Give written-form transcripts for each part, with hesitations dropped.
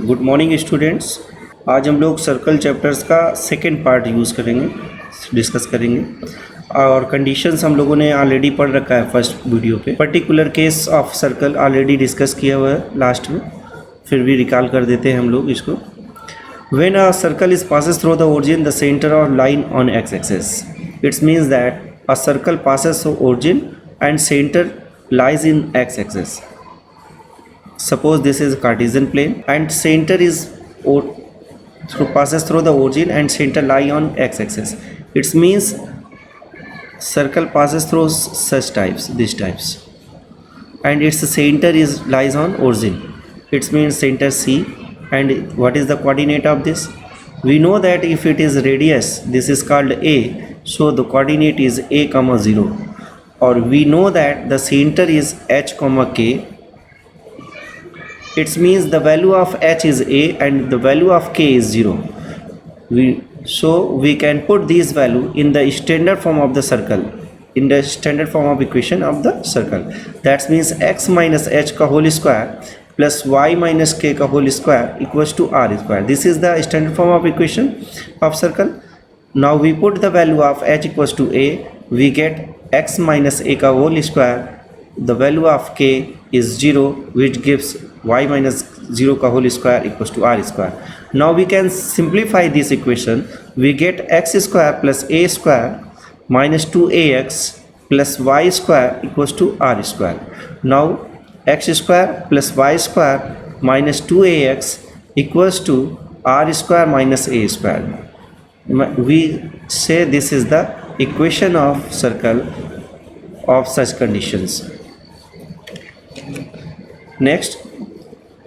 Good morning students. आज हम लोग सर्कल चैप्टर्स का सेकेंड पार्ट यूज़ करेंगे, डिस्कस करेंगे। और कंडीशंस हम लोगों ने ऑलरेडी पढ़ रखा है फर्स्ट वीडियो पे। Particular case of circle already discuss किया हुआ है लास्ट में, फिर भी रिकॉल कर देते हैं हम लोग इसको। When a circle is passes through the origin the centre और line on x axis, it's means that a circle passes through origin and centre lies in x axis. Suppose this is Cartesian plane and center is passes through the origin and center lie on x axis. It means circle passes through such types, these types, and its center is lies on origin. It means center C. And what is the coordinate of this? We know that if it is radius, this is called a, so the coordinate is a comma 0. Or we know that the center is h comma k. It means the value of h is a and the value of k is 0. So we can put this value in the standard form of the circle, in the standard form of equation of the circle. That means x minus h ka whole square plus y minus k ka whole square equals to r square. This is the standard form of equation of circle. Now we put the value of h equals to a, we get x minus a ka whole square, the value of k is 0, which gives y minus 0 ka whole square equals to r square. Now we can simplify this equation. We get x square plus a square minus 2ax plus y square equals to r square. Now x square plus y square minus 2ax equals to r square minus a square. We say this is the equation of circle of such conditions. Next,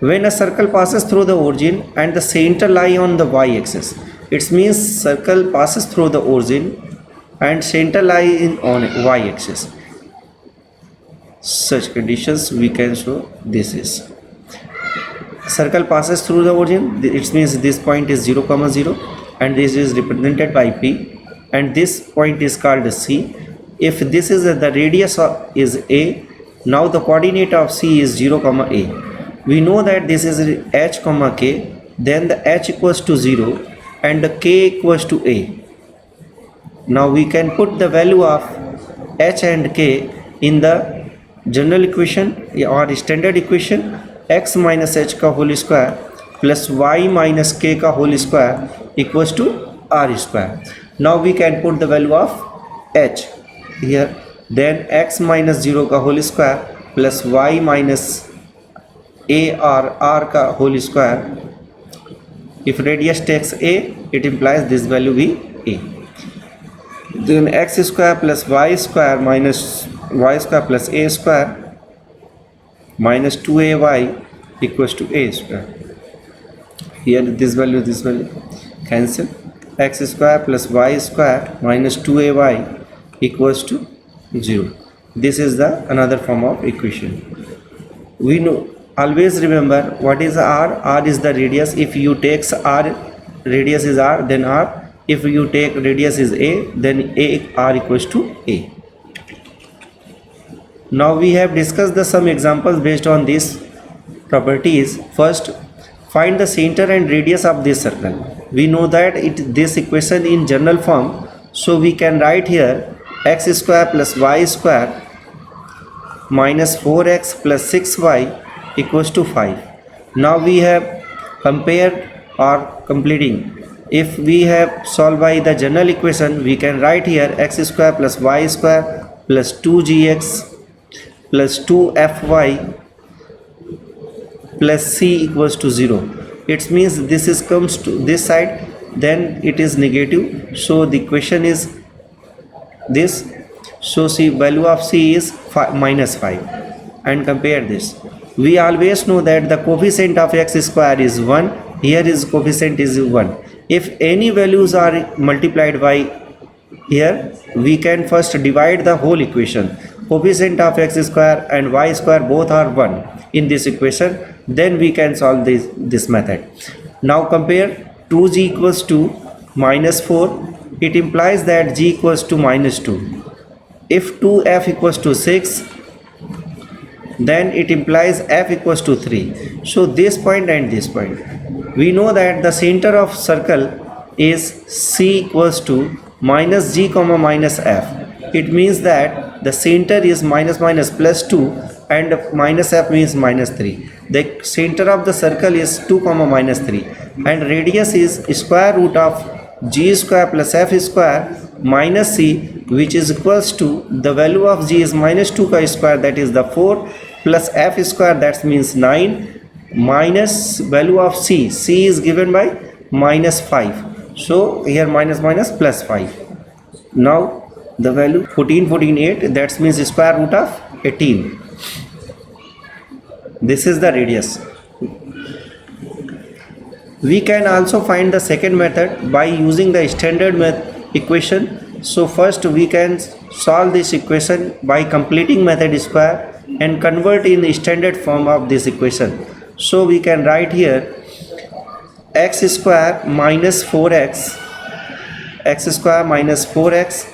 when a circle passes through the origin and the center lie on the y axis, it means circle passes through the origin and center lie on y axis. Such conditions we can show. This is circle passes through the origin, it means this point is 0 comma 0 and this is represented by p, and this point is called C. If this is the radius is a, now the coordinate of C is 0 comma a. We know that this is h comma k, then the h equals to 0 and the k equals to a. Now we can put the value of h and k in the general equation or standard equation. X minus h ka whole square plus y minus k ka whole square equals to r square. Now we can put the value of h here, then x minus 0 ka whole square plus y minus a or r ka whole square. If radius takes a, it implies this value be a. Then x square plus y square minus y square plus a square minus 2ay equals to a square. Here this value cancel. X square plus y square minus 2ay equals to 0. This is the another form of equation. We know, always remember what is r. R is the radius. If you take r, radius is r, then r. If you take radius is a, then a r equals to a. Now we have discussed some examples based on these properties. First, find the center and radius of this circle. We know that this equation in general form, so we can write here x square plus y square minus 4x plus 6y equals to 5. Now we have compared or completing. If we have solved by the general equation, we can write here x square plus y square plus 2gx plus 2fy plus c equals to 0. It means this is comes to this side, then it is negative, so the equation is this. So c value of c is minus 5. And compare this. We always know that the coefficient of x square is 1. Here is coefficient is 1. If any values are multiplied by here, we can first divide the whole equation. Coefficient of x square and y square both are 1 in this equation, then we can solve this method. Now compare 2g equals to minus 4. It implies that g equals to minus 2. If 2f equals to 6, then it implies f equals to 3. So this point and this point. We know that the center of circle is c equals to minus g comma minus f. It means that the center is minus minus plus 2 and minus f means minus 3. The center of the circle is 2 comma minus 3 and radius is square root of g square plus f square minus c, which is equals to the value of g is minus 2 ka square, that is the 4, plus f square, that means 9, minus value of c is given by minus 5. So here minus minus plus 5. Now the value 14 14 8, that means square root of 18. This is the radius. We can also find the second method by using the standard equation. So first we can solve this equation by completing method square and convert in the standard form of this equation. So we can write here x square minus 4x, x square minus 4x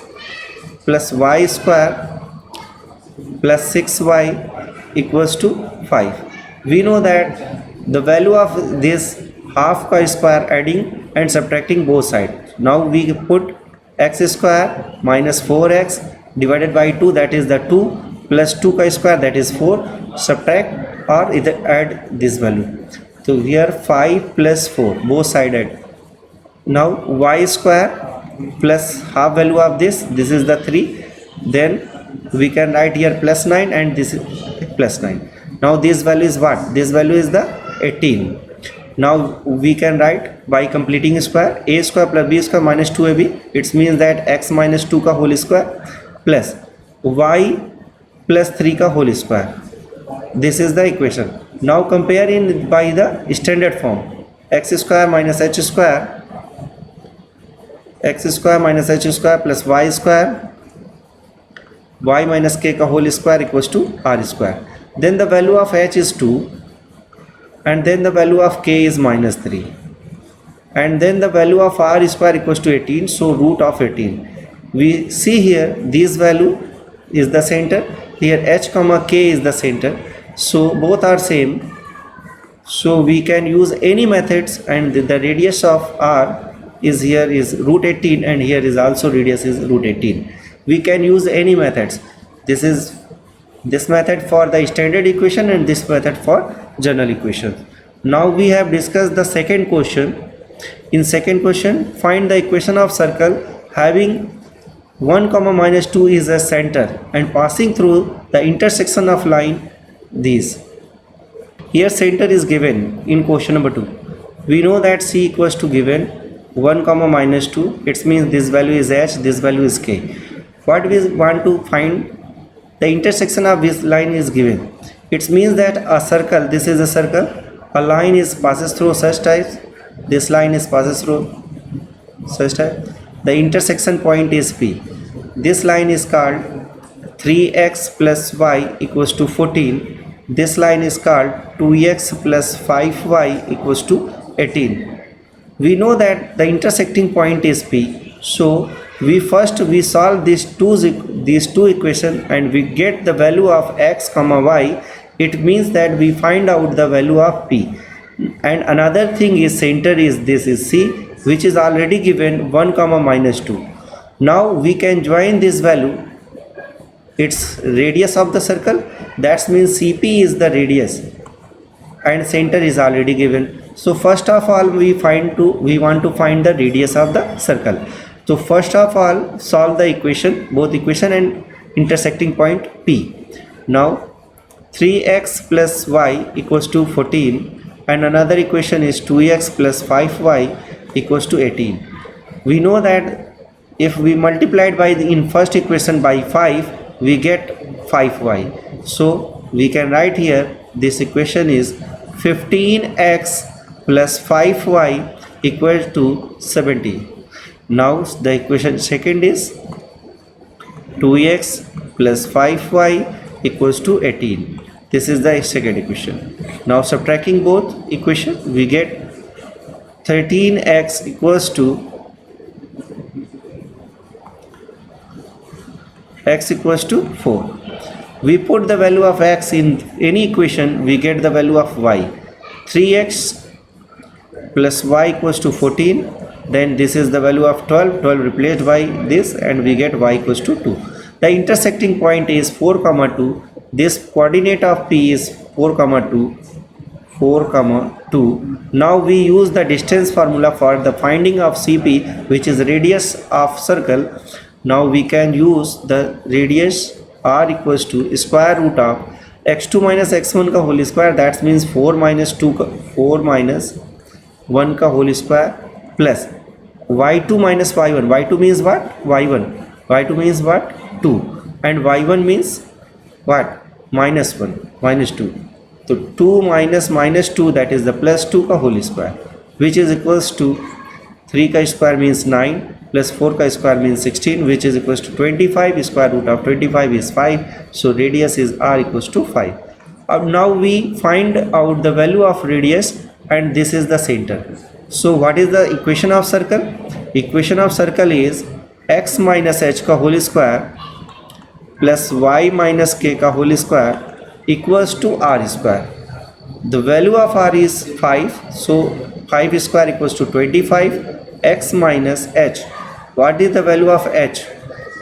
plus y square plus 6y equals to 5. We know that the value of this half ka square adding and subtracting both sides. Now we put x square minus 4x divided by 2, that is the 2, plus 2 ka square, that is 4, subtract or either add this value. So here 5 plus 4, both side add. Now y square plus half value of this is the 3. Then we can write here plus 9 and this is plus 9. Now this value is what? This value is the 18. Now we can write by completing square a square plus b square minus 2ab. It means that x minus 2 ka whole square plus y plus 3 ka whole square. This is the equation. Now compare in by the standard form. X square minus h square, x square minus h square plus y square, y minus k ka whole square equals to r square. Then the value of h is 2 and then the value of k is minus 3 and then the value of r square equals to 18. So root of 18. We see here this value is the center, here h comma k is the center, so both are same. So we can use any methods and the radius of r is here is root 18 and here is also radius is root 18. We can use any methods. This is this method for the standard equation and this method for general equation. Now we have discussed the second question. In second question, find the equation of circle having 1 comma minus 2 is a center and passing through the intersection of line these. Here center is given in question number 2. We know that c equals to given 1 comma minus 2. It means this value is h, this value is k. What we want to find, the intersection of this line is given. It means that a circle, this is a circle, a line is passes through such types, this line is passes through such type. The intersection point is P. This line is called 3x plus y equals to 14. This line is called 2x plus 5y equals to 18. We know that the intersecting point is P. So we solve these two equations and we get the value of x comma y. It means that we find out the value of P. And another thing is center is this is C, which is already given 1 comma minus 2. Now we can join this value. It's radius of the circle. That means CP is the radius and center is already given. So first of all we want to find the radius of the circle. So first of all solve the equation, both equation and intersecting point P. Now 3x plus y equals to 14 and another equation is 2x plus 5y equals to 18. We know that if we multiplied by in first equation by 5, we get 5y. So we can write here this equation is 15x plus 5y equals to 70. Now the equation second is 2x plus 5y equals to 18. This is the second equation. Now subtracting both equations, we get 13x equals to x equals to 4. we put the value of x in any equation, we get the value of y. 3x plus y equals to 14, then this is the value of 12 replaced by this, and we get y equals to 2. The intersecting point is 4 comma 2. This coordinate of p is 4 comma 2. Now we use the distance formula for the finding of CP, which is radius of circle. Now we can use the radius r equals to square root of x2 minus x1 का whole square, that means 4 minus 1 का whole square, plus y2 minus y1. y2 means what? y1. y2 means what? 2, and y1 means what? minus 1, minus 2. So 2 minus 2, that is the plus 2 का whole square, which is equals to 3 का square means 9 plus 4 का square means 16, which is equals to 25. Square root of 25 is 5. So radius is r equals to 5. Now we find out the value of radius, and this is the center. So what is the equation of circle? Equation of circle is x minus h का whole square plus y minus k का whole square equals to r square. The value of r is 5, so 5 square equals to 25. X minus h, what is the value of h,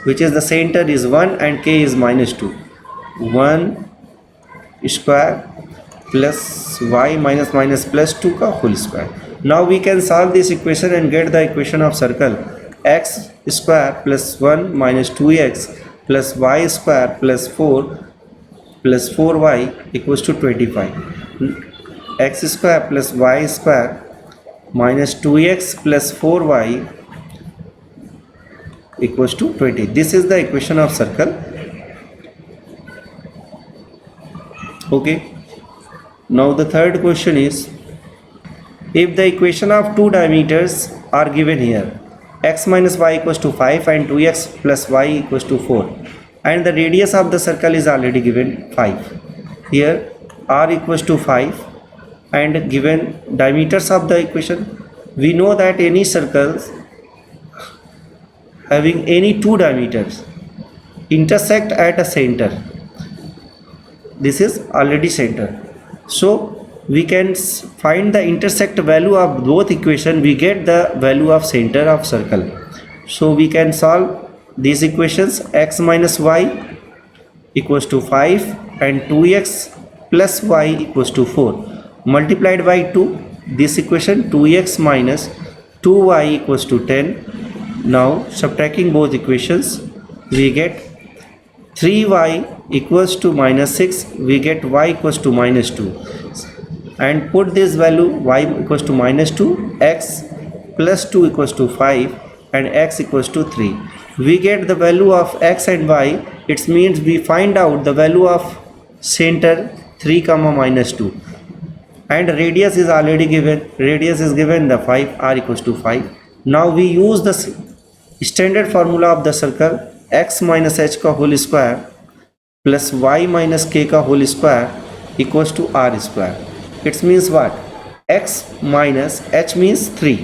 which is the center, is 1, and k is minus 2. 1 square plus y minus plus 2 का whole square. Now we can solve this equation and get the equation of circle. X square plus 1 minus 2x plus y square plus 4y equals to 25. X square plus y square minus 2x plus 4y equals to 20. This is the equation of circle. Okay. Now the third question is, if the equation of two diameters are given here, x minus y equals to 5 and 2x plus y equals to 4, and the radius of the circle is already given 5. Here r equals to 5 and given diameters of the equation. We know that any circles having any two diameters intersect at a center. This is already center. So we can find the intersect value of both equation. We get the value of center of circle. So we can solve these equations. X minus y equals to 5 and 2x plus y equals to 4 multiplied by 2. This equation 2x minus 2y equals to 10. Now subtracting both equations, we get 3y equals to minus 6. We get y equals to minus 2, and put this value y equals to minus 2, x plus 2 equals to 5, and x equals to 3. We get the value of x and y. It means we find out the value of center 3 comma minus 2, and radius is already given. Radius is given the 5, r equals to 5. Now we use the standard formula of the circle. X minus h का whole square plus y minus k का whole square equals to r square. It means what? X minus h means 3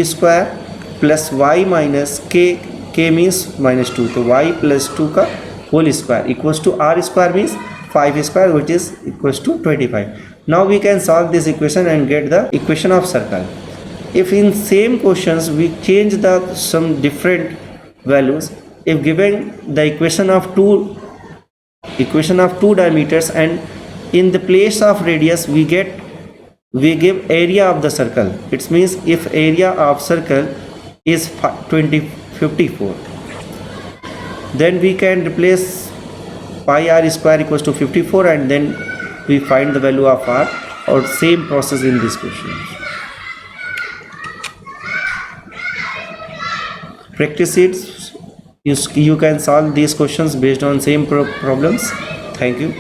square plus y minus k means minus 2. So y plus 2 का whole square equals to r square means 5 square, which is equals to 25. Now we can solve this equation and get the equation of circle. If in same questions we change the some different values, if given the equation of two diameters, and in the place of radius we give area of the circle. It means if area of circle is 54, then we can replace pi r square equals to 54, and then we find the value of r, or same process in this question. Practice it. You can solve these questions based on same problems. Thank you.